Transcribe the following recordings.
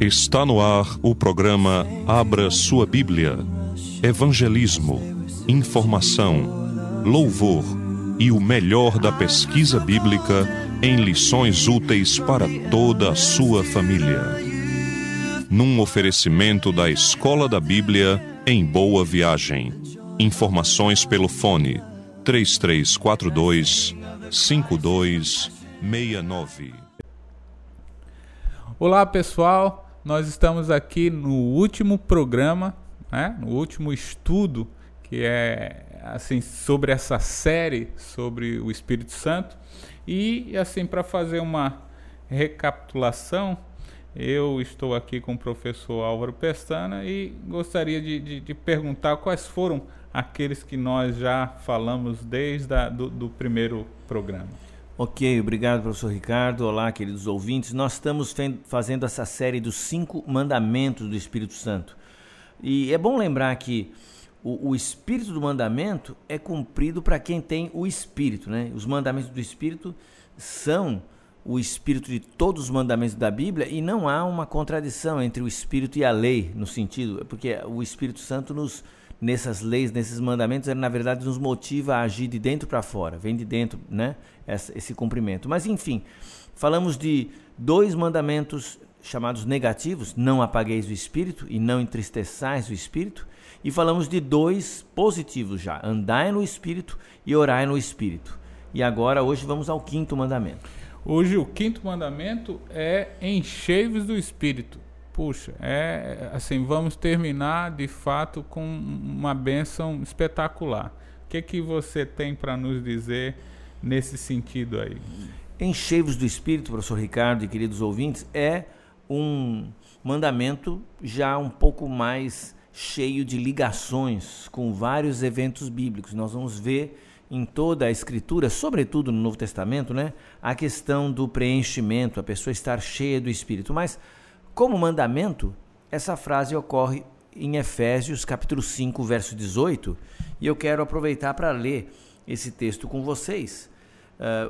Está no ar o programa Abra Sua Bíblia. Evangelismo, informação, louvor e o melhor da pesquisa bíblica em lições úteis para toda a sua família. Num oferecimento da Escola da Bíblia em Boa Viagem. Informações pelo fone 3342-5269. Olá pessoal, nós estamos aqui no último programa, no último estudo que é assim sobre essa série sobre o Espírito Santo. E assim, para fazer uma recapitulação, eu estou aqui com o professor Álvaro Pestana e gostaria de perguntar quais foram aqueles que nós já falamos desde do primeiro programa. Ok, obrigado, professor Ricardo. Olá, queridos ouvintes. Nós estamos fazendo essa série dos 5 mandamentos do Espírito Santo. E é bom lembrar que o espírito do mandamento é cumprido para quem tem o Espírito, né? Os mandamentos do Espírito são o espírito de todos os mandamentos da Bíblia e não há uma contradição entre o Espírito e a lei, no sentido, porque o Espírito Santo nessas leis, nesses mandamentos, ele na verdade nos motiva a agir de dentro para fora, vem de dentro, né? Esse cumprimento. Mas enfim, falamos de 2 mandamentos chamados negativos: não apagueis o Espírito e não entristeçais o Espírito, e falamos de 2 positivos já: andai no Espírito e orai no Espírito. E agora, hoje, vamos ao 5º mandamento. Hoje o 5º mandamento é enchei-vos do Espírito. Puxa, assim, vamos terminar de fato com uma bênção espetacular. O que você tem para nos dizer nesse sentido aí? Enchei-vos do Espírito, professor Ricardo e queridos ouvintes, é um mandamento já um pouco mais cheio de ligações com vários eventos bíblicos. Nós vamos ver em toda a Escritura, sobretudo no Novo Testamento, né, a questão do preenchimento, a pessoa estar cheia do Espírito. Mas, como mandamento, essa frase ocorre em Efésios capítulo 5, verso 18, e eu quero aproveitar para ler esse texto com vocês.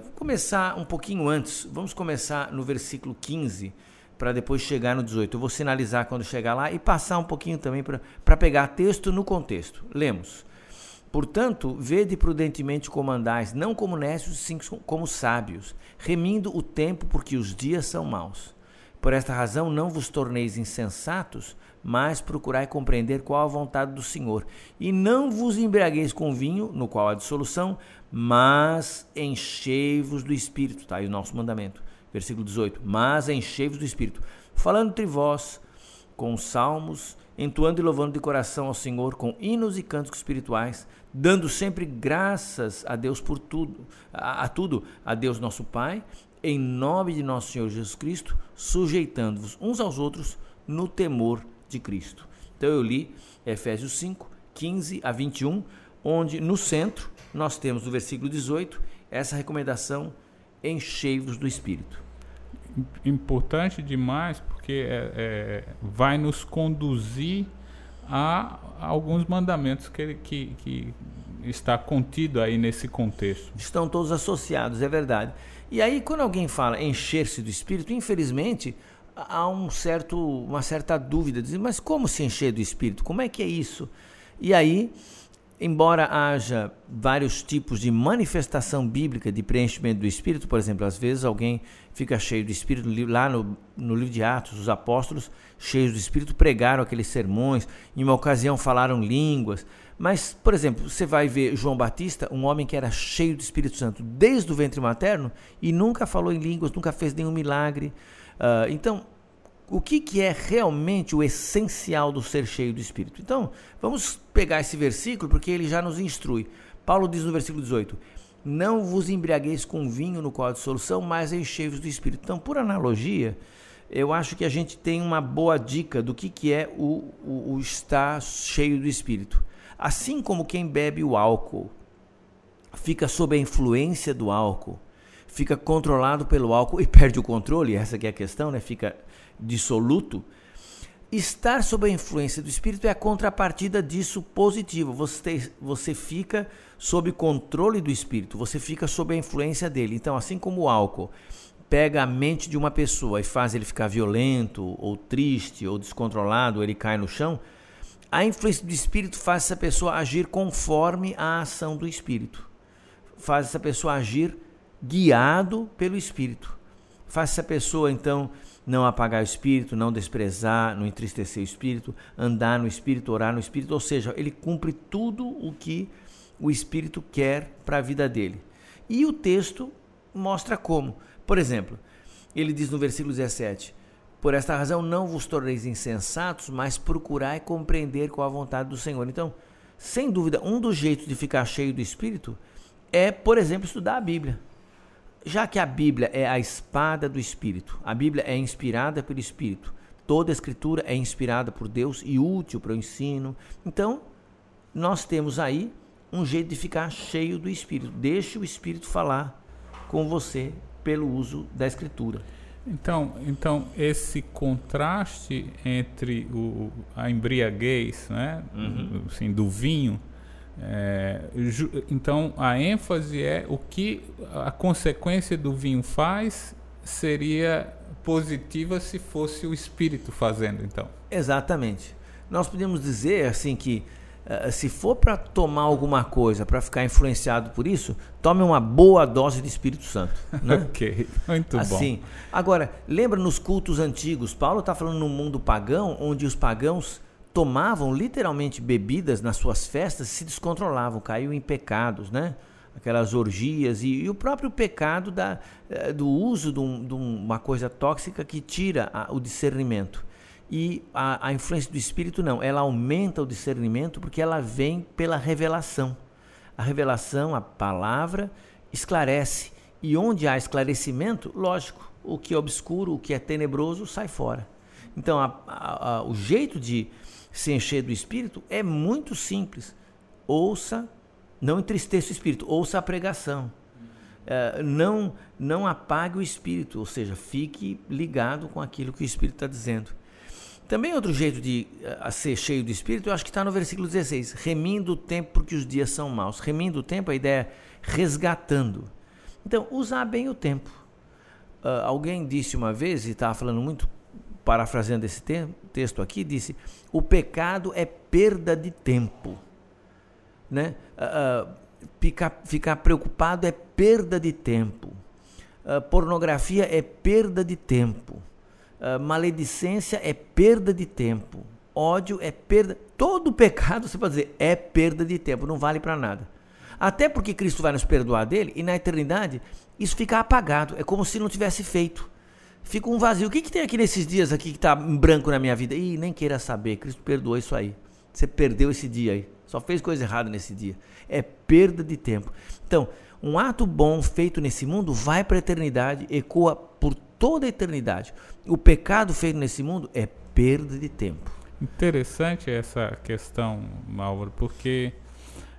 Vou começar um pouquinho antes, vamos começar no versículo 15, para depois chegar no 18. Eu vou sinalizar quando chegar lá e passar um pouquinho também para pegar texto no contexto. Lemos: portanto, vede prudentemente como andais, não como necios, sim como sábios, remindo o tempo, porque os dias são maus. Por esta razão não vos torneis insensatos, mas procurai compreender qual a vontade do Senhor. E não vos embriagueis com vinho, no qual há dissolução, mas enchei-vos do Espírito. Está aí o nosso mandamento. Versículo 18. Mas enchei-vos do Espírito, falando entre vós com salmos, entoando e louvando de coração ao Senhor, com hinos e cânticos espirituais, dando sempre graças a Deus por tudo, a Deus nosso Pai, em nome de nosso Senhor Jesus Cristo, sujeitando-vos uns aos outros no temor de Cristo. Então eu li Efésios 5, 15 a 21, onde no centro nós temos no versículo 18 essa recomendação: enchei-vos do Espírito. Importante demais, porque vai nos conduzir a alguns mandamentos que está contido aí nesse contexto. Estão todos associados, é verdade. E aí, quando alguém fala encher-se do Espírito, infelizmente há uma certa dúvida, dizer, mas como se encher do Espírito? Como é que é isso? E aí, embora haja vários tipos de manifestação bíblica de preenchimento do Espírito, por exemplo, às vezes alguém fica cheio do Espírito, lá no livro de Atos, os apóstolos cheios do Espírito pregaram aqueles sermões, em uma ocasião falaram línguas, mas, por exemplo, você vai ver João Batista, um homem que era cheio do Espírito Santo desde o ventre materno e nunca falou em línguas, nunca fez nenhum milagre. Então, o que é realmente o essencial do ser cheio do Espírito? Então, vamos pegar esse versículo porque ele já nos instrui. Paulo diz no versículo 18: não vos embriagueis com vinho no qual há dissolução, mas enchei-vos do Espírito. Então, por analogia, eu acho que a gente tem uma boa dica do que é o estar cheio do Espírito. Assim como quem bebe o álcool fica sob a influência do álcool, fica controlado pelo álcool e perde o controle, essa que é a questão, né? Fica dissoluto. estar sob a influência do Espírito é a contrapartida disso positiva. Você fica sob controle do Espírito, você fica sob a influência dele. Então, assim como o álcool pega a mente de uma pessoa e faz ele ficar violento, ou triste, ou descontrolado, ou ele cai no chão, a influência do Espírito faz essa pessoa agir conforme a ação do Espírito. Faz essa pessoa agir guiado pelo Espírito. Faz essa pessoa, então, não apagar o Espírito, não desprezar, não entristecer o Espírito, andar no Espírito, orar no Espírito, ou seja, ele cumpre tudo o que o Espírito quer para a vida dele. E o texto mostra como. Por exemplo, ele diz no versículo 17, por esta razão não vos torneis insensatos, mas procurai compreender qual a vontade do Senhor. Então, sem dúvida, um dos jeitos de ficar cheio do Espírito é, por exemplo, estudar a Bíblia. Já que a Bíblia é a espada do Espírito, a Bíblia é inspirada pelo Espírito, toda a Escritura é inspirada por Deus e útil para o ensino. Então, nós temos aí um jeito de ficar cheio do Espírito. Deixe o Espírito falar com você pelo uso da Escritura. Então esse contraste entre a embriaguez, né, assim, do vinho, então a ênfase é o que a consequência do vinho faz seria positiva se fosse o Espírito fazendo, então. Exatamente. Nós podemos dizer assim que se for para tomar alguma coisa, para ficar influenciado por isso, tome uma boa dose de Espírito Santo. Né? Ok, muito assim, bom. Agora, lembra nos cultos antigos, Paulo está falando no mundo pagão, onde os pagãos tomavam literalmente bebidas nas suas festas, se descontrolavam, caíam em pecados, né? Aquelas orgias e o próprio pecado do uso de uma coisa tóxica que tira o discernimento. E a influência do Espírito não, ela aumenta o discernimento porque ela vem pela revelação. A revelação, a palavra, esclarece. E onde há esclarecimento, lógico, o que é obscuro, o que é tenebroso, sai fora. Então, o jeito de se encher do Espírito é muito simples. Ouça, não entristeça o Espírito, ouça a pregação. Não apague o Espírito, ou seja, fique ligado com aquilo que o Espírito está dizendo. Também outro jeito de ser cheio do Espírito, eu acho que está no versículo 16, remindo o tempo porque os dias são maus. Remindo o tempo, a ideia é resgatando. Então, usar bem o tempo. Alguém disse uma vez, e estava falando muito, parafraseando esse texto aqui, disse, o pecado é perda de tempo. Né? Ficar preocupado é perda de tempo. Pornografia é perda de tempo. Maledicência é perda de tempo. Ódio é perda. Todo pecado, você pode dizer, é perda de tempo, não vale para nada. Até porque Cristo vai nos perdoar dele e na eternidade isso fica apagado. É como se não tivesse feito. Fica um vazio. O que tem aqui nesses dias aqui que está em branco na minha vida? Nem queira saber. Cristo perdoou isso aí. Você perdeu esse dia aí. Só fez coisa errada nesse dia. É perda de tempo. Então, um ato bom feito nesse mundo vai para a eternidade, ecoa por toda a eternidade. O pecado feito nesse mundo é perda de tempo. Interessante essa questão, Álvaro, porque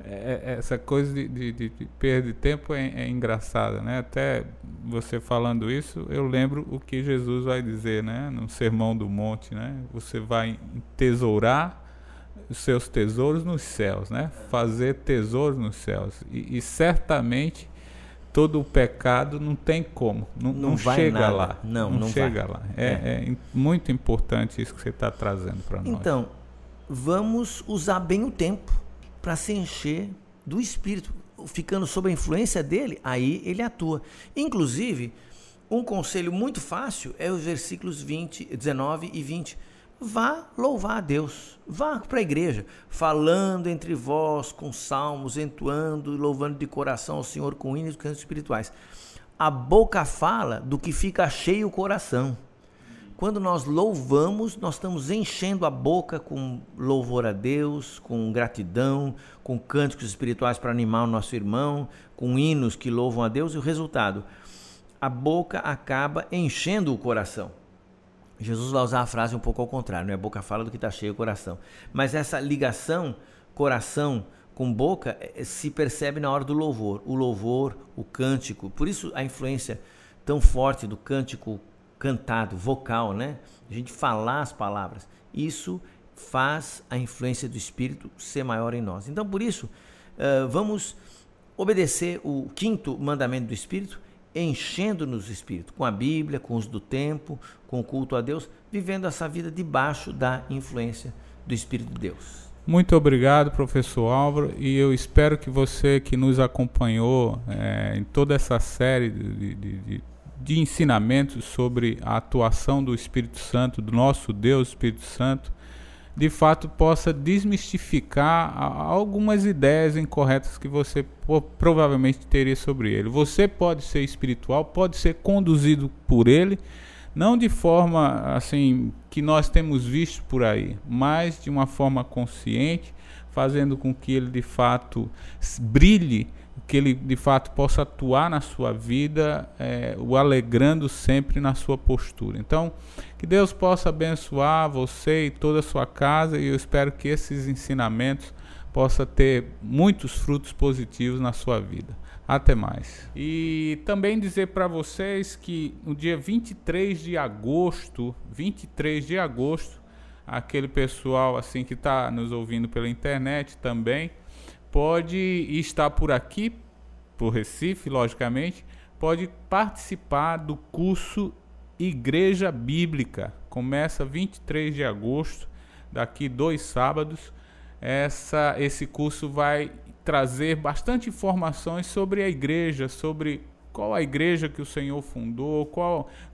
essa coisa de perda de tempo é engraçada, né? Até você falando isso, eu lembro o que Jesus vai dizer, né? No Sermão do Monte, né? Você vai entesourar os seus tesouros nos céus, né? Fazer tesouros nos céus. E certamente todo o pecado não tem como, não chega nada. Lá. Não chega vai. Lá. É muito importante isso que você está trazendo para nós. Então, vamos usar bem o tempo para se encher do Espírito. Ficando sob a influência dele, aí ele atua. Inclusive, um conselho muito fácil é os versículos 19 e 20. Vá louvar a Deus, vá para a igreja, falando entre vós com salmos, entoando e louvando de coração ao Senhor com hinos e cantos espirituais. A boca fala do que fica cheio o coração. Quando nós louvamos, nós estamos enchendo a boca com louvor a Deus, com gratidão, com cânticos espirituais para animar o nosso irmão, com hinos que louvam a Deus, e o resultado, a boca acaba enchendo o coração. Jesus vai usar a frase um pouco ao contrário, não é? A boca fala do que está cheio o coração. Mas essa ligação, coração com boca, se percebe na hora do louvor. O louvor, o cântico, por isso a influência tão forte do cântico cantado, vocal, né? A gente falar as palavras. isso faz a influência do Espírito ser maior em nós. Então, por isso, vamos obedecer o 5º mandamento do Espírito, enchendo-nos do Espírito, com a Bíblia, com o uso do tempo, com o culto a Deus, vivendo essa vida debaixo da influência do Espírito de Deus. Muito obrigado, professor Álvaro, e eu espero que você que nos acompanhou em toda essa série de ensinamentos sobre a atuação do Espírito Santo, do nosso Deus Espírito Santo, de fato possa desmistificar algumas ideias incorretas que você provavelmente teria sobre ele. Você pode ser espiritual, pode ser conduzido por ele, não de forma assim que nós temos visto por aí, mas de uma forma consciente, fazendo com que ele de fato brilhe, que ele de fato possa atuar na sua vida, o alegrando sempre na sua postura. Então, que Deus possa abençoar você e toda a sua casa, e eu espero que esses ensinamentos possam ter muitos frutos positivos na sua vida. Até mais. E também dizer para vocês que no dia 23 de agosto, aquele pessoal assim que está nos ouvindo pela internet também, pode estar por aqui, por Recife, logicamente, pode participar do curso Igreja Bíblica. Começa 23 de agosto, daqui 2 sábados. Esse curso vai trazer bastante informações sobre a igreja, sobre qual a igreja que o Senhor fundou,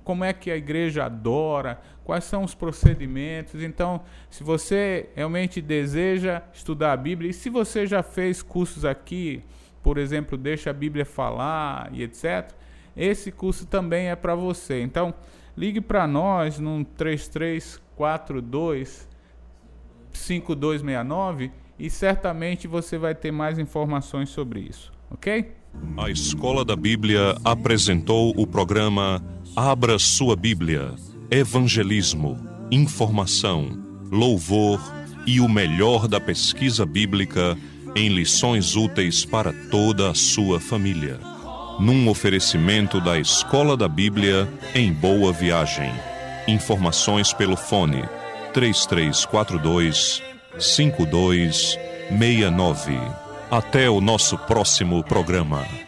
como é que a igreja adora, quais são os procedimentos. Então, se você realmente deseja estudar a Bíblia, e se você já fez cursos aqui, por exemplo, Deixa a Bíblia Falar e etc., esse curso também é para você. Então, ligue para nós no 3342-5269 e certamente você vai ter mais informações sobre isso, ok? A Escola da Bíblia apresentou o programa Abra Sua Bíblia, Evangelismo, Informação, Louvor e o melhor da pesquisa bíblica em lições úteis para toda a sua família. Num oferecimento da Escola da Bíblia em Boa Viagem. Informações pelo fone 3342-5269. Até o nosso próximo programa.